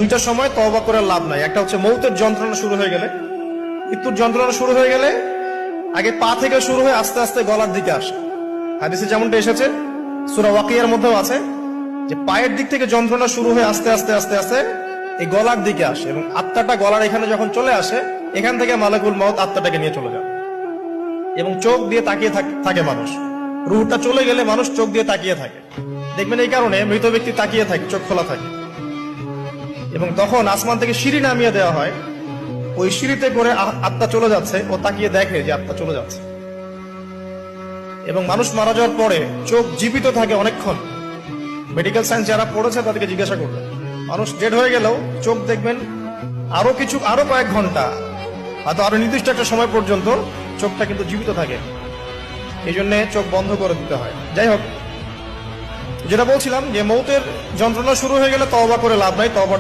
দুইটা সময় তওবা করে লাভ নাই। একটা হচ্ছে মৌতের যন্ত্রণা শুরু হয়ে গেলে, মৃত্যুর যন্ত্রণা শুরু হয়ে গেলে আগে পা থেকে শুরু হয়ে আস্তে আস্তে গলার দিকে আসে। হাদিসে যেমনটা এসেছে, সূরা ওয়াকিয়ার মধ্যেও আছে যে পায়ের দিক থেকে যন্ত্রণা শুরু হয়ে আস্তে আস্তে আস্তে আস্তে এই গলার দিকে আসে, এবং আত্মাটা গলার এখানে যখন চলে আসে, এখান থেকে মালাকুল মউত আত্মাটাকে নিয়ে চলে যায়। এবং চোখ দিয়ে তাকিয়ে থাকে মানুষ। রুহটা চলে গেলে মানুষ চোখ দিয়ে তাকিয়ে থাকে, দেখবেন এই কারণে মৃত ব্যক্তি তাকিয়ে থাকে, চোখ খোলা থাকে। এবং তখন আসমান থেকে সিঁড়ি নামিয়ে দেওয়া হয়, ওই সিঁড়িতে করে আত্মা চলে যাচ্ছে, ও তাকিয়ে দেখে যে আত্মা চলে যাচ্ছে। এবং মানুষ মারা যাওয়ার পরে চোখ জীবিত থাকে অনেকক্ষণ। মেডিকেল সায়েন্স যারা পড়েছে তাদেরকে জিজ্ঞাসা করবে, মানুষ ডেড হয়ে গেলেও চোখ দেখবেন আরো কয়েক ঘন্টা, হয়তো আরো নির্দিষ্ট একটা সময় পর্যন্ত চোখটা কিন্তু জীবিত থাকে। এই জন্য চোখ বন্ধ করে দিতে হয়। যাই হোক, যেটা বলছিলাম যে মৌতের যন্ত্রণা শুরু হয়ে গেলে তওবা করে লাভ নাই, তওবা